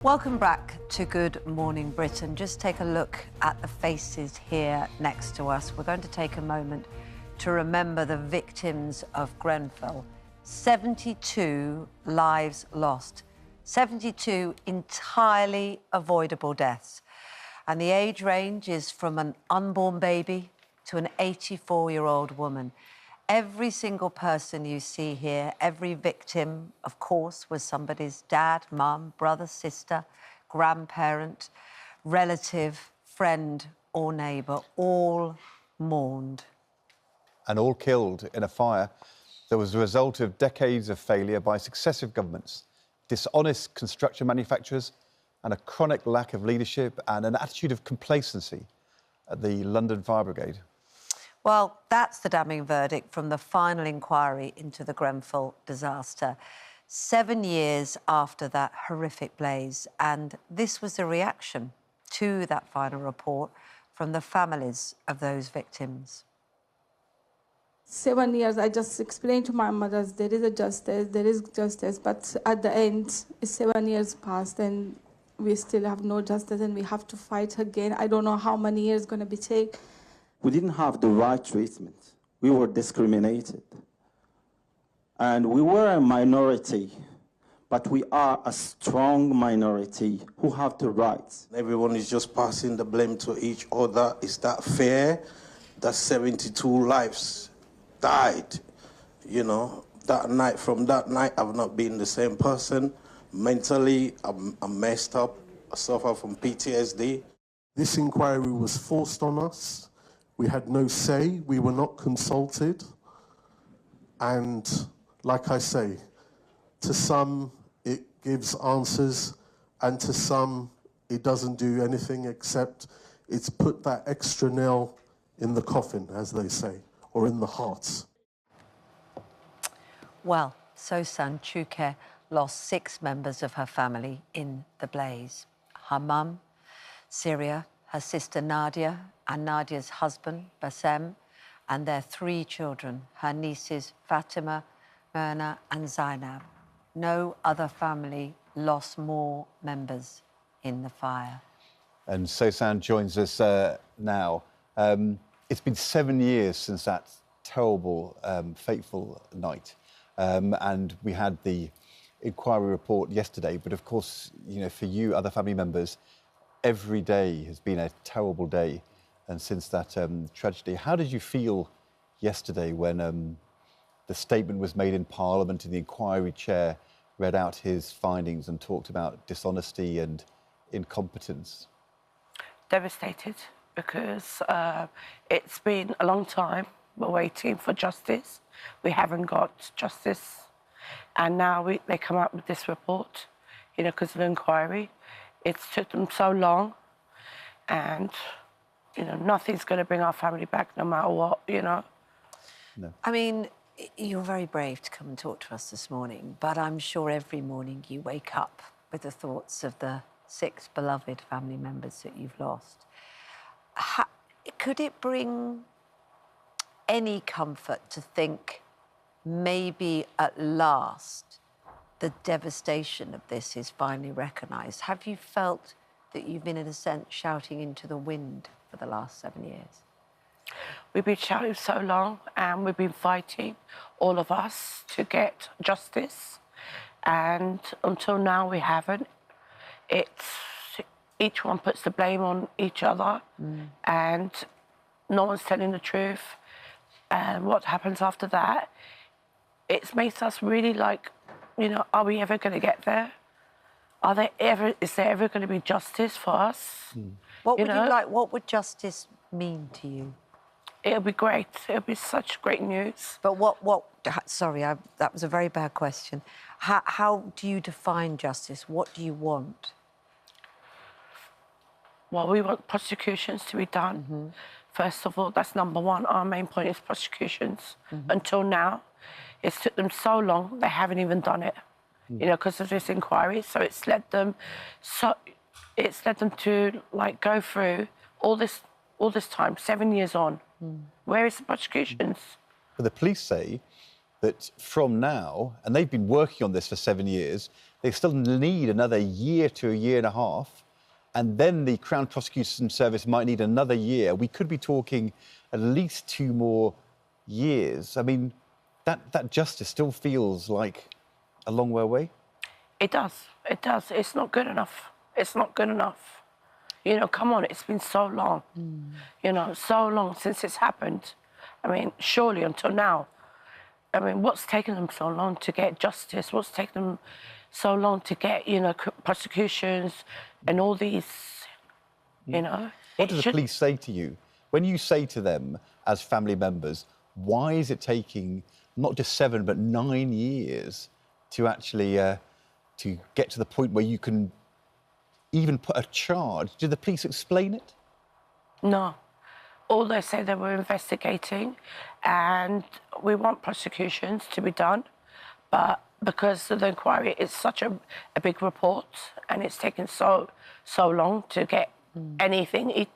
Welcome back to Good Morning Britain. Just take a look at the faces here next to us. We're going to take a moment to remember the victims of Grenfell. 72 lives lost, 72 entirely avoidable deaths. And the age range is from an unborn baby to an 84-year-old woman. Every single person you see here, every victim, of course, was somebody's dad, mum, brother, sister, grandparent, relative, friend or neighbour, all mourned. And all killed in a fire that was the result of decades of failure by successive governments, dishonest construction manufacturers and a chronic lack of leadership and an attitude of complacency at the London Fire Brigade. Well, that's the damning verdict from the final inquiry into the Grenfell disaster. 7 years after that horrific blaze, and this was the reaction to that final report from the families of those victims. 7 years, I just explained to my mother, there is justice, but at the end, 7 years passed and we still have no justice and we have to fight again. I don't know how many years going to be take. We didn't have the right treatment. We were discriminated. And we were a minority, but we are a strong minority who have the rights. Everyone is just passing the blame to each other. Is that fair? That 72 lives died. You know, from that night, I've not been the same person. Mentally, I'm messed up. I suffer from PTSD. This inquiry was forced on us. We had no say, we were not consulted. And like I say, to some it gives answers and to some it doesn't do anything except it's put that extra nail in the coffin, as they say, or in the heart. Well, Sawsan Choucair lost 6 members of her family in the blaze. Her mum, Syria, her sister Nadia, and Nadia's husband, Bassem, and their 3 children, her nieces Fatima, Myrna and Zainab. No other family lost more members in the fire. And Sawsan joins us now. It's been 7 years since that terrible, fateful night. And we had the inquiry report yesterday, but of course, you know, for you, other family members, every day has been a terrible day. And since that tragedy, how did you feel yesterday when the statement was made in Parliament and the inquiry chair read out his findings and talked about dishonesty and incompetence? Devastated, because it's been a long time. We're waiting for justice. We haven't got justice. And now they come out with this report, you know, because of the inquiry. It's took them so long, and, you know, nothing's going to bring our family back no matter what, you know. No. I mean, you're very brave to come and talk to us this morning, but I'm sure every morning you wake up with the thoughts of the 6 beloved family members that you've lost. Could it bring any comfort to think maybe at last the devastation of this is finally recognised? Have you felt that you've been, in a sense, shouting into the wind for the last 7 years? We've been shouting so long, and we've been fighting, all of us, to get justice. And until now, we haven't. Each one puts the blame on each other, and no one's telling the truth. And what happens after that, it makes us really like, you know, are we ever going to get there? Is there ever going to be justice for us? What would you like? What would justice mean to you? It'll be great. It'll be such great news. But sorry, that was a very bad question. How do you define justice? What do you want? Well, we want prosecutions to be done. First of all, that's number one. Our main point is prosecutions. Until now, it's took them so long, they haven't even done it. You know, because of this inquiry. So it's led them to like go through all this time, 7 years on. Where is the prosecutions? But the police say that from now, and they've been working on this for 7 years, they still need another year to a year and a half, and then the Crown Prosecution Service might need another year. We could be talking at least 2 more years. I mean, that justice still feels like a long way away. It does. It does. It's not good enough. It's not good enough. You know, come on, it's been so long. You know, so long since it's happened. I mean, surely until now. I mean, what's taken them so long to get justice? What's taken them so long to get, you know, prosecutions and all these, you know? What does the police say to you? When you say to them as family members, why is it taking not just 7, but 9 years to actually to get to the point where you can even put a charge? Did the police explain it? No. All they say, they were investigating, and we want prosecutions to be done, but because of the inquiry, it's such a big report, and it's taken so long to get anything.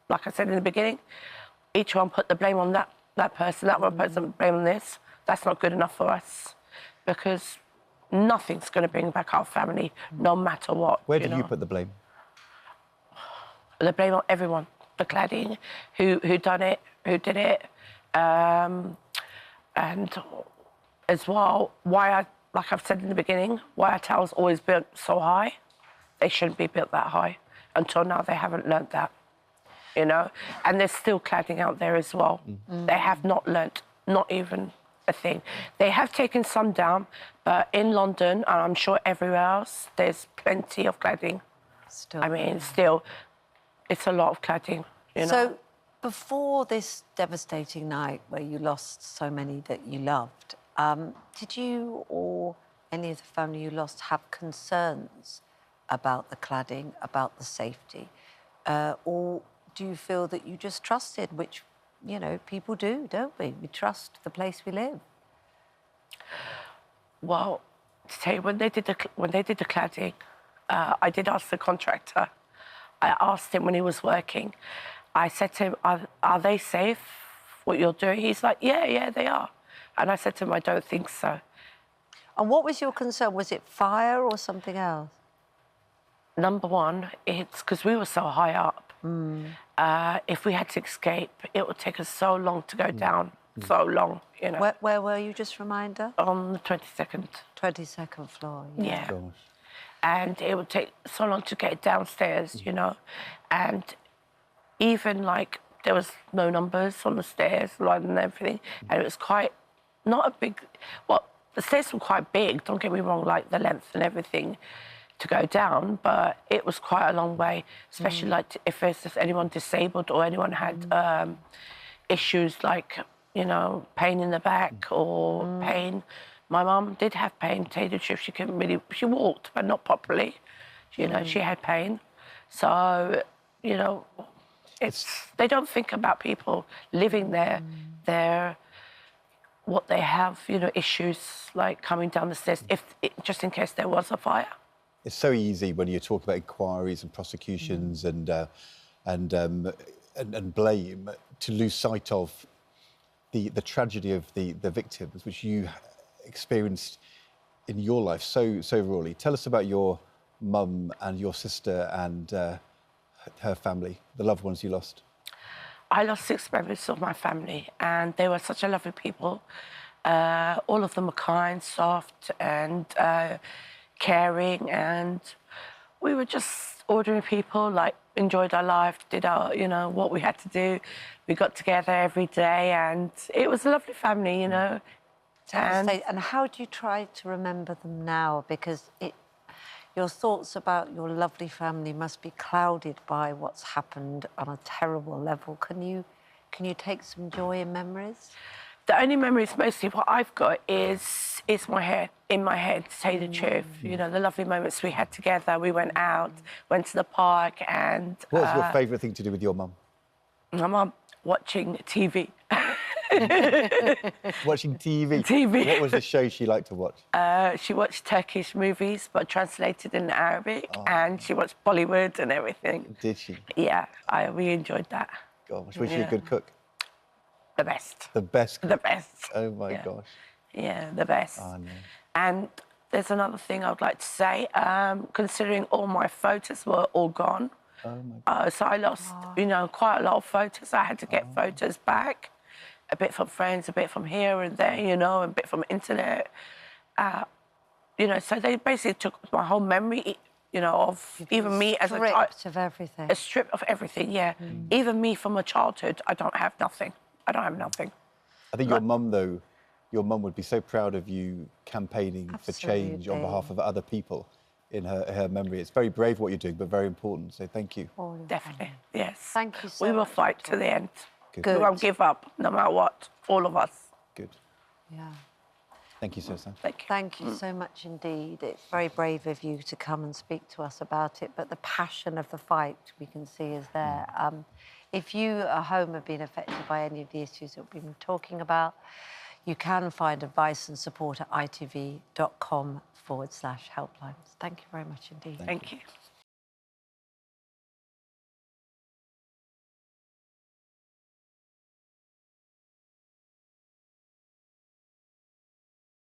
Like I said in the beginning, each one put the blame on that person, that one person blame on this. That's not good enough for us, because nothing's going to bring back our family, no matter what. Where do you put the blame? The blame on everyone. The cladding, who done it, who did it, and as well, like I've said in the beginning, why our towers always built so high. They shouldn't be built that high. Until now, they haven't learnt that, you know. And there's still cladding out there as well. They have not learnt, not even a thing. They have taken some down, but in London, and I'm sure everywhere else, there's plenty of cladding. Still. I mean, still. It's a lot of cladding, you know. So, before this devastating night where you lost so many that you loved, did you or any of the family you lost have concerns about the cladding, about the safety? Or do you feel that you just trusted, which, you know, people do, don't we? We trust the place we live. Well, to tell you, when they did the cladding, I did ask the contractor. I asked him when he was working. I said to him, are they safe, what you're doing? He's like, yeah, they are. And I said to him, I don't think so. And what was your concern? Was it fire or something else? Number one, it's because we were so high up. If we had to escape, it would take us so long to go down, so long, you know. Where were you, just remind us? On the 22nd. 22nd floor, yeah. Gosh. And it would take so long to get downstairs, you know. And even, like, there was no numbers on the stairs, line and everything. And it was quite, not a big, well, the stairs were quite big, don't get me wrong, like the length and everything to go down, but it was quite a long way, especially like if there's just anyone disabled or anyone had issues like, you know, pain in the back or pain. My mum did have pain, to tell you the truth. She couldn't really, she walked, but not properly. You know, she had pain. So, you know, they don't think about people living there, what they have, you know, issues like coming down the stairs, just in case there was a fire. It's so easy when you talk about inquiries and prosecutions and blame to lose sight of the tragedy of the victims, which you experienced in your life so rawly. Tell us about your mum and your sister and her family, the loved ones you lost. I lost 6 members of my family, and they were such a lovely people. All of them were kind, soft, and caring, and we were just ordinary people, like, enjoyed our life, did our, you know, what we had to do. We got together every day, and it was a lovely family, you know. And how do you try to remember them now? Because your thoughts about your lovely family must be clouded by what's happened on a terrible level. Can you take some joy in memories? The only memories, mostly what I've got, is in my head, to tell you the truth. You know, the lovely moments we had together. We went out, went to the park, and... What was your favourite thing to do with your mum? My mum, watching TV. Watching TV? TV. What was the show she liked to watch? She watched Turkish movies, but translated in Arabic, and she watched Bollywood and everything. Did she? Yeah, we enjoyed that. Gosh, was she a good cook? The best. The best cook? The best. Oh, my gosh. Yeah, the best. Oh, no. And there's another thing I would like to say. Considering all my photos were all gone, so I lost, you know, quite a lot of photos. I had to get photos back, a bit from friends, a bit from here and there, you know, a bit from internet. You know, so they basically took my whole memory, you know, of even me as a child. Stripped of everything. A strip of everything, yeah. Even me from a childhood, I don't have nothing. I don't have nothing. I think your mum, though, your mum would be so proud of you campaigning for change on behalf of other people in her memory. It's very brave what you're doing, but very important. So thank you. Definitely, yes. Thank you so much. We will much, fight to the end. Good. We won't give up, no matter what, all of us. Good. Yeah. Thank you, Susan. Thank you. Thank you so much indeed. It's very brave of you to come and speak to us about it, but the passion of the fight we can see is there. If you at home have been affected by any of the issues that we've been talking about, you can find advice and support at itv.com/helplines. Thank you very much indeed. Thank you.